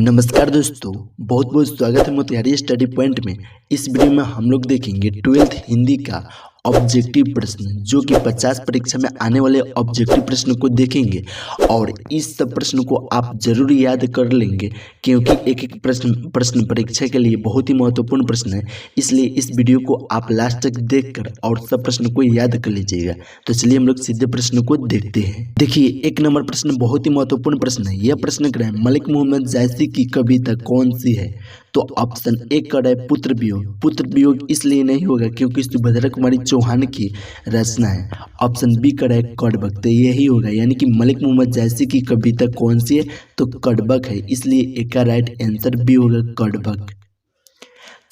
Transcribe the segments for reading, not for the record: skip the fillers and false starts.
नमस्कार दोस्तों, बहुत बहुत स्वागत है मोतिहारी स्टडी पॉइंट में। इस वीडियो में हम लोग देखेंगे 12th हिंदी का ऑब्जेक्टिव प्रश्न, जो कि 50 परीक्षा में आने वाले ऑब्जेक्टिव प्रश्न को देखेंगे और इस सब प्रश्न को आप जरूर याद कर लेंगे, क्योंकि एक एक प्रश्न परीक्षा के लिए बहुत ही महत्वपूर्ण प्रश्न है। इसलिए इस वीडियो को आप लास्ट तक देखकर और सब प्रश्न को याद कर लीजिएगा। तो चलिए हम लोग सीधे प्रश्न को देखते हैं। देखिए, 1 नंबर प्रश्न बहुत ही महत्वपूर्ण प्रश्न है। यह प्रश्न कर रहा है, मलिक मोहम्मद जायसी की कविता कौन सी है? तो ऑप्शन ए कर रहा है पुत्र वियोग। पुत्र वियोग इसलिए नहीं होगा क्योंकि सुभद्रा कुमारी चौहान की रचना है। ऑप्शन बी कर रहा है कड़बक, तो यही होगा, यानी कि मलिक मोहम्मद जायसी की कविता कौन सी है? तो कड़बक है, इसलिए ए का राइट आंसर बी होगा, कड़बक।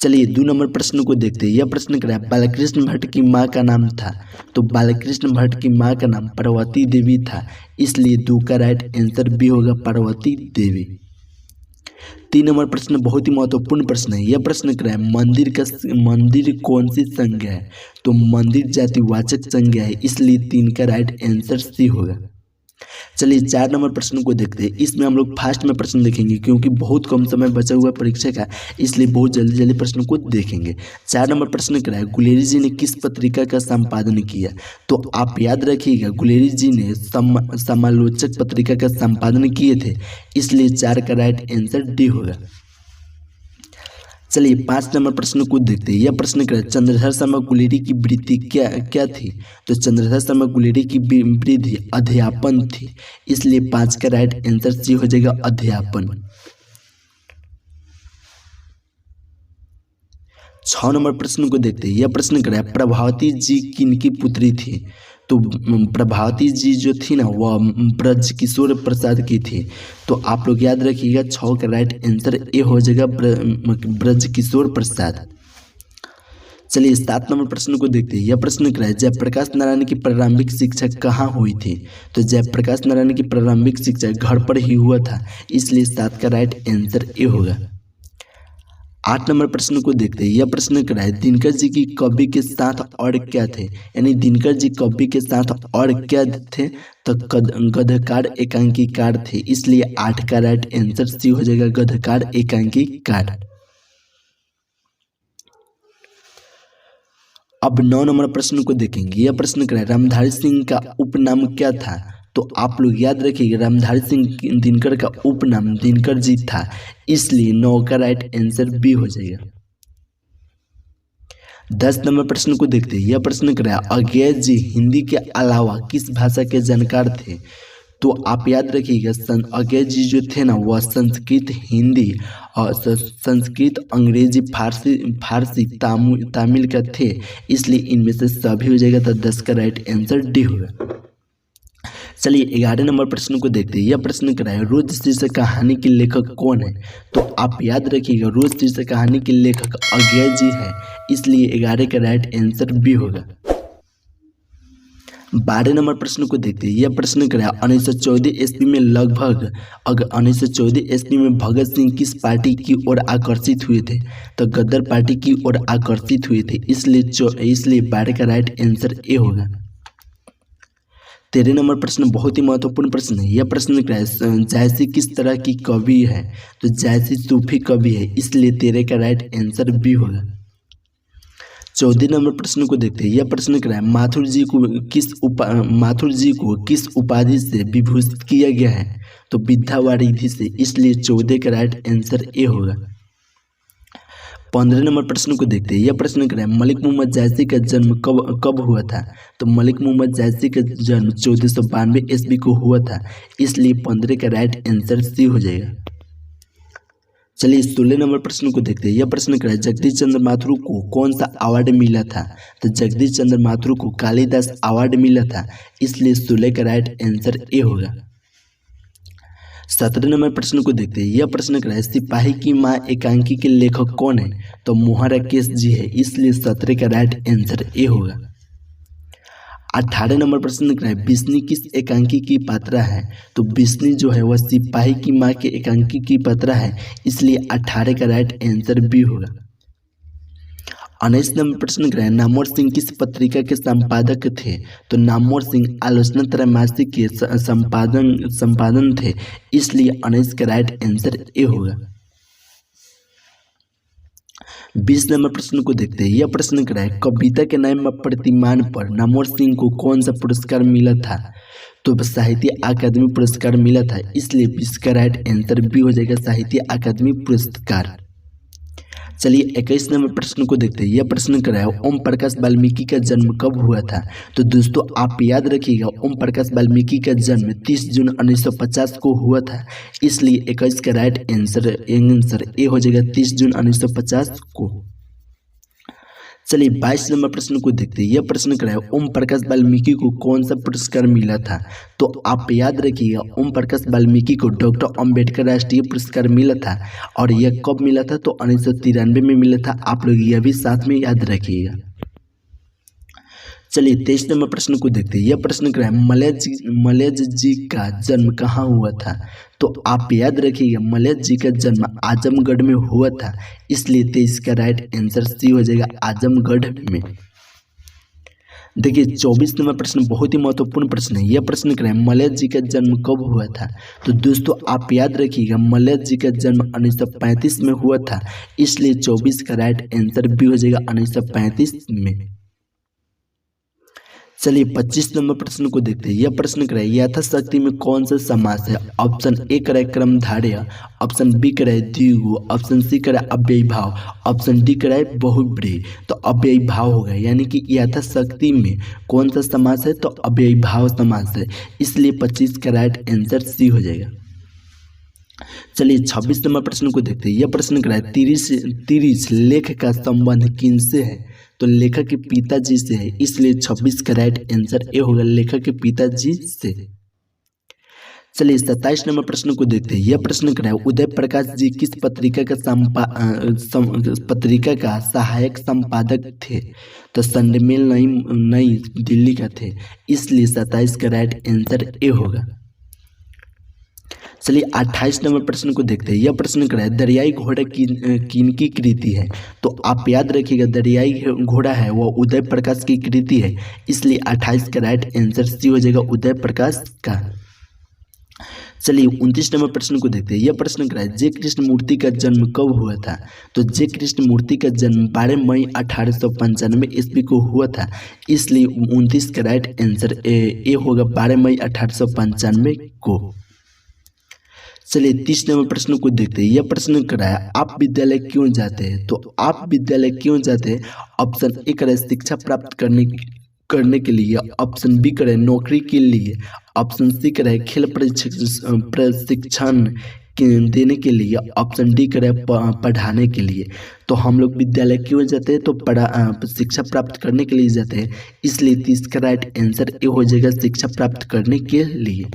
चलिए 2 नंबर प्रश्न को देखते हैं। यह प्रश्न कर रहा है, बालकृष्ण भट्ट की माँ का नाम था। तो बालकृष्ण भट्ट की माँ का नाम पार्वती देवी था, इसलिए 2 का राइट आंसर बी होगा, पार्वती देवी। 3 नंबर प्रश्न बहुत ही महत्वपूर्ण प्रश्न है। यह प्रश्न कर रहा है, मंदिर कौन सी संज्ञा है? तो मंदिर जातिवाचक संज्ञा है, इसलिए 3 का राइट आंसर सी होगा। चलिए 4 नंबर प्रश्न को देखते हैं। इसमें हम लोग फास्ट में प्रश्न देखेंगे, क्योंकि बहुत कम समय बचा हुआ परीक्षा का, इसलिए बहुत जल्दी जल्दी प्रश्न को देखेंगे। 4 नंबर प्रश्न कर रहा है, गुलेरी जी ने किस पत्रिका का संपादन किया? तो आप याद रखिएगा, गुलेरी जी ने समालोचक पत्रिका का संपादन किए थे, इसलिए 4 का राइट आंसर डी होगा। चलिए 5 नंबर प्रश्न को देखते हैं। यह प्रश्न कर, चंद्रधर शर्मा गुलेरी की वृत्ति क्या थी? तो चंद्रधर शर्मा गुलेरी की वृत्ति अध्यापन थी, इसलिए 5 का राइट आंसर सी हो जाएगा, अध्यापन। 6 नंबर प्रश्न को देखते हैं। यह प्रश्न कर, प्रभावती जी किनकी पुत्री थी? तो प्रभावती जी जो थी ना, वह ब्रजकिशोर प्रसाद की थी। तो आप लोग याद रखिएगा, 6 का राइट आंसर ए हो जाएगा, ब्रजकिशोर प्रसाद। चलिए 7 नंबर प्रश्न को देखते हैं। यह प्रश्न कर, जयप्रकाश नारायण की प्रारंभिक शिक्षा कहाँ हुई थी? तो जयप्रकाश नारायण की प्रारंभिक शिक्षा घर पर ही हुआ था, इसलिए 7 का राइट आंसर ए होगा। 8 नंबर प्रश्न को देखते हैं। यह प्रश्न कर रहा है, दिनकर जी की कवि के साथ और क्या थे? यानी दिनकर जी कवि के साथ और क्या थे? तो गद्यकार एकांकीकार थे, इसलिए 8 का राइट आंसर सी हो जाएगा, गद्यकार एकांकीकार। अब 9 नंबर प्रश्न को देखेंगे। यह प्रश्न कर रहा है, रामधारी सिंह का उपनाम क्या था? तो आप लोग याद रखिएगा, रामधारी सिंह दिनकर का उपनाम दिनकर जी था, इसलिए 9 का राइट आंसर बी हो जाएगा। 10 नंबर प्रश्न को देखते हैं। यह प्रश्न कर रहा है, अज्ञेय जी हिंदी के अलावा किस भाषा के जानकार थे? तो आप याद रखिएगा, अज्ञेय जी जो थे ना, वह संस्कृत, हिंदी और संस्कृत, अंग्रेजी, फारसी, तमिल का थे, इसलिए इनमें से सभी हो जाएगा। तो 10 का राइट आंसर डी होगा। चलिए 11 नंबर प्रश्न को देखते हैं। यह प्रश्न कर रहा है, रोज शीर्षक कहानी के लेखक कौन है? तो आप याद रखिएगा, रोज शीर्षक कहानी के लेखक अज्ञेय जी है, इसलिए 11 का राइट आंसर बी होगा। 12 नंबर प्रश्न को देखते हैं। यह प्रश्न कर रहा है, 1914 ईस्वी में 1914 ईस्वी में भगत सिंह किस पार्टी की ओर आकर्षित हुए थे? तो गदर पार्टी की ओर आकर्षित हुए थे, इसलिए 12 का राइट आंसर ए होगा। 13 नंबर प्रश्न बहुत ही महत्वपूर्ण प्रश्न है। यह प्रश्न क्या है, जायसी किस तरह की कवि है? तो जायसी सूफी कवि है, इसलिए 13 का राइट आंसर बी होगा। 14 नंबर प्रश्न को देखते हैं। यह प्रश्न क्या है, माथुर जी को किस उपाधि से विभूषित किया गया है? तो विद्यावारिधि से, इसलिए 14 का राइट आंसर ए होगा। 15 नंबर प्रश्न को देखते हैं। यह प्रश्न कर रहा है, मलिक मोहम्मद जायसी का जन्म कब हुआ था? तो मलिक मोहम्मद जायसी का जन्म 1492 ईस्वी को हुआ था, इसलिए 15 का राइट आंसर सी हो जाएगा। चलिए 16 नंबर प्रश्न को देखते हैं। यह प्रश्न कर रहा है, जगदीश चंद्र माथुर को कौन सा अवार्ड मिला था? तो जगदीश चंद्र माथुर को कालिदास अवार्ड मिला था, इसलिए 16 का राइट आंसर ए होगा। 17 नंबर प्रश्न को देखते हैं। यह प्रश्न कर रहा है, सिपाही की माँ एकांकी के लेखक कौन है? तो मोहराकेश जी है, इसलिए 17 का राइट आंसर ए होगा। 18 नंबर प्रश्न कर रहा है, बिस्नी किस एकांकी की पात्रा है? तो बिस्नी जो है वह सिपाही की माँ के एकांकी की पात्रा है, इसलिए 18 का राइट आंसर बी होगा। 19 नंबर प्रश्न करें, नामवर सिंह किस पत्रिका के संपादक थे? तो नामवर सिंह आलोचना त्रैमासिक के संपादन थे, इसलिए 19 का राइट आंसर ए होगा। 20 नंबर प्रश्न को देखते हैं। यह प्रश्न करा है, कविता के नए प्रतिमान पर नामवर सिंह को कौन सा पुरस्कार मिला था? तो साहित्य अकादमी पुरस्कार मिला था, इसलिए 20 का राइट आंसर बी हो जाएगा, साहित्य अकादमी पुरस्कार। चलिए 21 नंबर प्रश्न को देखते हैं। यह प्रश्न कराया, ओम प्रकाश वाल्मीकि का जन्म कब हुआ था? तो दोस्तों आप याद रखिएगा, ओम प्रकाश वाल्मीकि का जन्म 30 जून 1950 को हुआ था, इसलिए 21 का राइट आंसर ए हो जाएगा, 30 जून 1950 को। चलिए 22 नंबर प्रश्न को देखते हैं। यह प्रश्न कराया, ओम प्रकाश वाल्मीकि को कौन सा पुरस्कार मिला था? तो आप याद रखिएगा, ओम प्रकाश वाल्मीकि को डॉक्टर अंबेडकर राष्ट्रीय पुरस्कार मिला था, और यह कब मिला था? तो 1993 में मिला था। आप लोग यह भी साथ में याद रखिएगा। चलिए 23 नंबर प्रश्न को देखते हैं। यह प्रश्न कराया, मलय जी का जन्म कहाँ हुआ था? तो आप याद रखिएगा, मलय जी का जन्म आजमगढ़ में हुआ था, इसलिए 23 का राइट आंसर सी हो जाएगा, आजमगढ़ में। देखिए 24 नंबर प्रश्न बहुत ही महत्वपूर्ण प्रश्न है। यह प्रश्न कराया, मलय जी का जन्म कब हुआ था? तो दोस्तों आप याद रखिएगा, मलय जी का जन्म 1935 में हुआ था, इसलिए 24 का राइट आंसर बी हो जाएगा, 1935 में। चलिए 25 नंबर प्रश्न को देखते हैं। यह प्रश्न कराए, यथाशक्ति में कौन सा समास है? ऑप्शन ए कराए क्रमधारय, ऑप्शन बी कराए द्विगु, ऑप्शन सी कराए अव्ययीभाव, ऑप्शन डी कराए बहुब्रीहि। तो अव्ययीभाव होगा, यानी कि यथाशक्ति में कौन सा समास है? तो अव्ययीभाव समास है, इसलिए 25 का राइट आंसर सी हो जाएगा। चलिए 26 नंबर प्रश्न को देखते हैं। यह प्रश्न कराए, तिरिस लेख का संबंध किनसे है? तो लेखक के पिताजी से है, इसलिए 26 का राइट आंसर ए होगा, लेखक के पिताजी से। चलिए 27 नंबर प्रश्न को देखते हैं। यह प्रश्न कराए, उदय प्रकाश जी किस पत्रिका का सहायक संपादक थे? तो संडे मेल नई दिल्ली का थे, इसलिए 27 का राइट आंसर ए होगा। चलिए 28 नंबर प्रश्न को देखते हैं। यह प्रश्न कराए, दरियाई घोड़ा किनकी कृति है? तो आप याद रखिएगा, दरियाई घोड़ा है वह उदय प्रकाश की कृति है, इसलिए 28 का राइट आंसर सी हो जाएगा, उदय प्रकाश का। चलिए 29 नंबर प्रश्न को देखते हैं। यह प्रश्न कराए, जे कृष्ण मूर्ति का जन्म कब हुआ था? तो जे कृष्ण मूर्ति का जन्म 12 मई 1895 ईस्वी को हुआ था, इसलिए 29 का राइट आंसर ए होगा, 12 मई 1895 को। चलिए 30 नंबर प्रश्न को देखते हैं। यह प्रश्न कराया, आप विद्यालय क्यों जाते हैं? तो आप विद्यालय क्यों जाते हैं? ऑप्शन ए कराए शिक्षा प्राप्त करने के लिए, ऑप्शन बी कराए नौकरी के लिए, ऑप्शन सी कराए खेल प्रशिक्षण देने के लिए, ऑप्शन डी कराए पढ़ाने के लिए। तो हम लोग विद्यालय क्यों जाते हैं? तो शिक्षा प्राप्त करने के लिए जाते हैं, इसलिए 30 का राइट आंसर ए हो जाएगा, शिक्षा प्राप्त करने के लिए।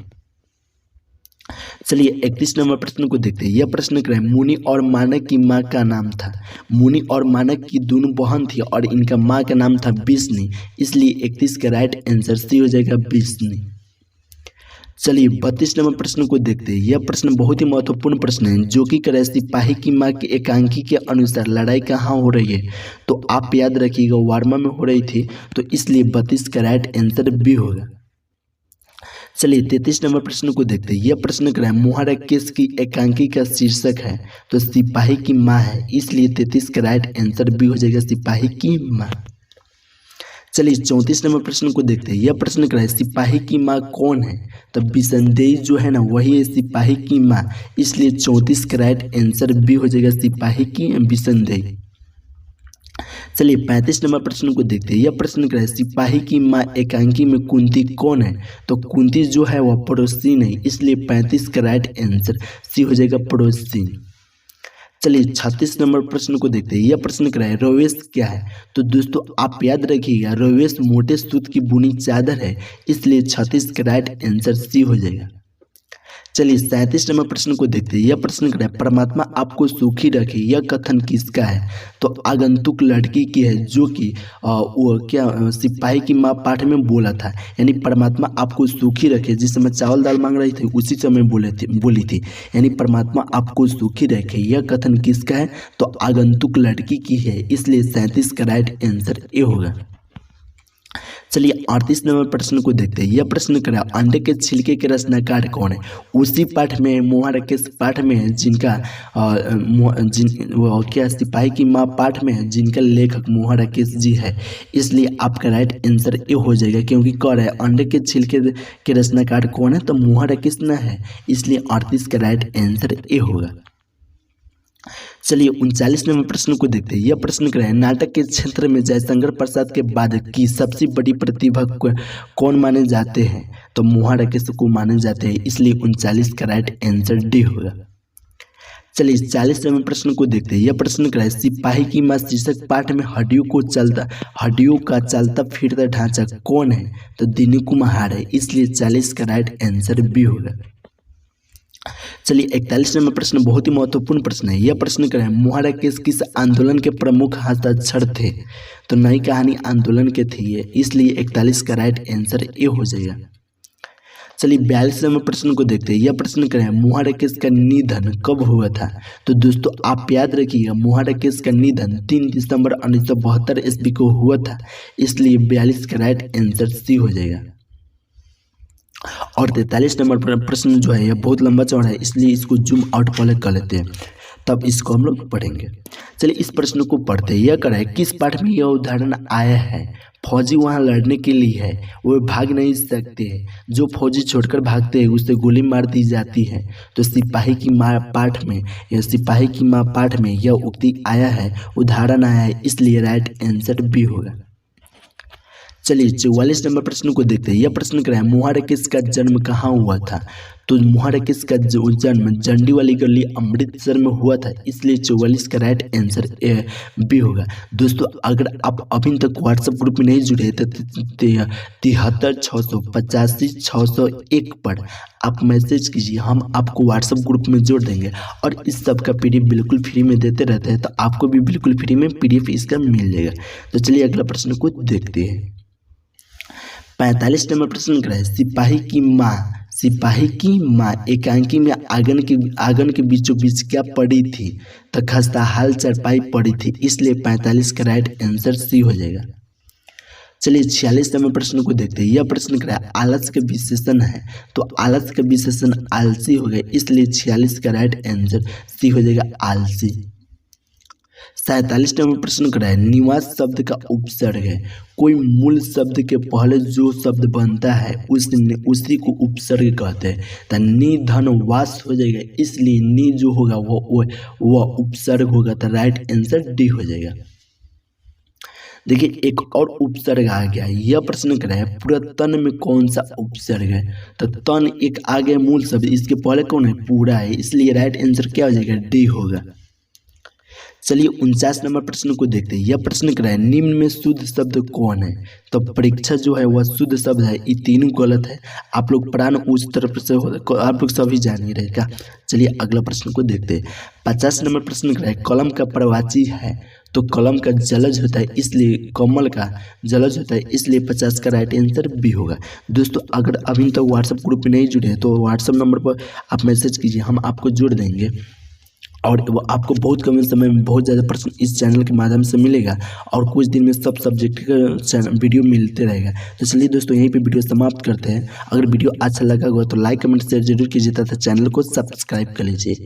चलिए 31 नंबर प्रश्न को देखते हैं। यह प्रश्न कराए, मुनि और मानक की माँ का नाम था? मुनि और मानक की दोनों बहन थी और इनका माँ का नाम था बिस्नी, इसलिए 31 का राइट आंसर सी हो जाएगा, बिस्नी। चलिए 32 नंबर प्रश्न को देखते हैं। यह प्रश्न बहुत ही महत्वपूर्ण प्रश्न है, जो कि कराए, सिपाही की माँ के एकांकी के अनुसार लड़ाई कहाँ हो रही है? तो आप याद रखिएगा, वार्मा में हो रही थी, तो इसलिए 32 का राइट आंसर बी होगा। चलिए 33 नंबर प्रश्न को देखते हैं। यह प्रश्न कराए, मुहारा केस की एकांकी का शीर्षक है? तो सिपाही की माँ है, इसलिए 33 का राइट आंसर बी हो जाएगा, सिपाही की माँ। चलिए 34 नंबर प्रश्न को देखते हैं। यह प्रश्न कराए, सिपाही की माँ कौन है? तो बिसंदेई जो है ना, वही है सिपाही की माँ, इसलिए 34 का राइट आंसर बी हो जाएगा, सिपाही की बिसंदेई। चलिए 35 नंबर प्रश्न को देखते हैं। यह प्रश्न कराए, सिपाही की माँ एकांकी में कुंती कौन है? तो कुंती जो है वह पड़ोसिन है, इसलिए 35 का राइट आंसर सी हो जाएगा, पड़ोसिन। चलिए 36 नंबर प्रश्न को देखते हैं। यह प्रश्न कराए, रोवेश क्या है? तो दोस्तों आप याद रखिएगा, रोवेश मोटे सूत की बुनी चादर है, इसलिए 36 का राइट आंसर सी हो जाएगा। चलिए 37 नंबर प्रश्न को देखते हैं। यह प्रश्न क्या है, परमात्मा आपको सुखी रखे, यह कथन किसका है? तो आगंतुक लड़की की है, जो कि वो क्या सिपाही की माँ पाठ में बोला था। यानी परमात्मा आपको सुखी रखे, जिस समय चावल दाल मांग रही थी उसी समय बोली थी। यानी परमात्मा आपको सुखी रखे, यह कथन किसका है? तो आगंतुक लड़की की है, इसलिए 37 का राइट आंसर ए होगा। चलिए 38 नंबर प्रश्न को देखते हैं। यह प्रश्न करा, अंडे के छिलके के रचनाकार कौन है? उसी पाठ में मोहरकेश पाठ में है, जिनका वो क्या सिपाही की माँ पाठ में है, जिनका लेखक मोहरकेश जी है। इसलिए आपका राइट आंसर ए हो जाएगा, क्योंकि कह रहा है अंडे के छिलके के रचनाकार कौन है, तो मोहरकेश न है। इसलिए 38 का राइट आंसर ए होगा। चलिए 39 नंबर प्रश्न को देखते हैं। यह प्रश्न क्या है, नाटक के क्षेत्र में जयशंकर प्रसाद के बाद की सबसे बड़ी प्रतिभा कौन माने जाते हैं? तो मोहरकेश को माने जाते हैं। इसलिए 39 का राइट आंसर डी होगा। चलिए 40 नंबर प्रश्न को देखते हैं। यह प्रश्न क्या है, सिपाही की मां शीर्षक पाठ में हड्डियों का चलता फिरता ढांचा कौन है? तो दिनी कुम्हार है। इसलिए 40 का राइट आंसर बी होगा। चलिए 41 नंबर प्रश्न बहुत ही महत्वपूर्ण प्रश्न है। यह प्रश्न क्या है, मोहरकेश किस आंदोलन के प्रमुख हस्ताक्षर थे? तो नई कहानी आंदोलन के थे ये, इसलिए 41 का राइट आंसर ए हो जाएगा। चलिए 42 नंबर प्रश्न को देखते हैं। यह प्रश्न क्या है, मोहरकेश का निधन कब हुआ था? तो दोस्तों आप याद रखिएगा, मोहरकेश का निधन 3 दिसंबर 1972 ईस्वी को हुआ था। इसलिए 42 का राइट आंसर सी हो जाएगा। और 43 नंबर प्रश्न जो है यह बहुत लंबा चौड़ा है, इसलिए इसको जूम आउट पहले कर लेते हैं, तब इसको हम लोग पढ़ेंगे। चलिए इस प्रश्न को पढ़ते हैं। यह क्या है, किस पाठ में यह उदाहरण आया है? फौजी वहां लड़ने के लिए है, वो भाग नहीं सकते हैं, जो फौजी छोड़कर भागते हैं उसे गोली मार दी जाती है। तो सिपाही की माँ पाठ में यह उक्ति आया है, उदाहरण आया है, इसलिए राइट आंसर बी होगा। चलिए 44 नंबर प्रश्न को देखते हैं। यह प्रश्न क्या है, मोहरकेश का जन्म कहाँ हुआ था? तो मोहरकेश का जन्म जंडी वाली गली अमृतसर में हुआ था। इसलिए 44 का राइट आंसर ए बी होगा। दोस्तों अगर आप अभी तक व्हाट्सएप ग्रुप में नहीं जुड़े तो 73-685-601 पर आप मैसेज कीजिए, हम आपको व्हाट्सएप ग्रुप में जोड़ देंगे। और इस सब का पीडीएफ बिल्कुल फ्री में देते रहते हैं, तो आपको भी बिल्कुल फ्री में पीडीएफ इसका मिल जाएगा। तो चलिए अगला प्रश्न को देखते हैं। 45 नंबर प्रश्न क्या है, सिपाही की माँ एकांकी में आंगन के बीचों बीच क्या पड़ी थी? तो खस्ताहाल चारपाई पड़ी थी। इसलिए 45 का राइट आंसर सी हो जाएगा। चलिए 46 नंबर प्रश्न को देखते हैं। यह प्रश्न क्या है, आलस का विशेषण है? तो आलस का विशेषण आलसी हो गया। इसलिए 46 का राइट आंसर सी हो जाएगा, आलसी। 47 नंबर प्रश्न क्या है, निवास शब्द का उपसर्ग है? कोई मूल शब्द के पहले जो शब्द बनता है उसी को उपसर्ग कहते हैं। तो नि धन वास हो जाएगा। इसलिए नि जो होगा वो उपसर्ग होगा। तो राइट आंसर डी हो जाएगा। देखिए एक और उपसर्ग आ गया। यह प्रश्न क्या है, पूरा तन में कौन सा उपसर्ग है? तो तन एक आ गया मूल शब्द, इसके पहले कौन है? पूरा है। इसलिए राइट आंसर क्या हो जाएगा? डी होगा। चलिए 49 नंबर प्रश्न को देखते हैं। यह प्रश्न क्या है, निम्न में शुद्ध शब्द कौन है? तो परीक्षा जो है वह शुद्ध शब्द है। ये तीनों गलत है। आप लोग प्राण उस तरफ से आप लोग सभी जान ही रहेगा। चलिए अगला प्रश्न को देखते हैं। 50 नंबर प्रश्न क्या है, कलम का प्रवाची है? तो कलम का जलज होता है, इसलिए कमल का जलज होता है। इसलिए 50 का राइट आंसर बी होगा। दोस्तों अगर अभी तक व्हाट्सएप ग्रुप में नहीं जुड़े हैं तो व्हाट्सएप नंबर पर आप मैसेज कीजिए, हम आपको जोड़ देंगे। और वो आपको बहुत कम समय में बहुत ज़्यादा प्रश्न इस चैनल के माध्यम से मिलेगा। और कुछ दिन में सब सब्जेक्ट का वीडियो मिलते रहेगा। तो चलिए दोस्तों यहीं पे वीडियो समाप्त करते हैं। अगर वीडियो अच्छा लगा हो तो लाइक कमेंट शेयर जरूर कीजिए तथा चैनल को सब्सक्राइब कर लीजिए।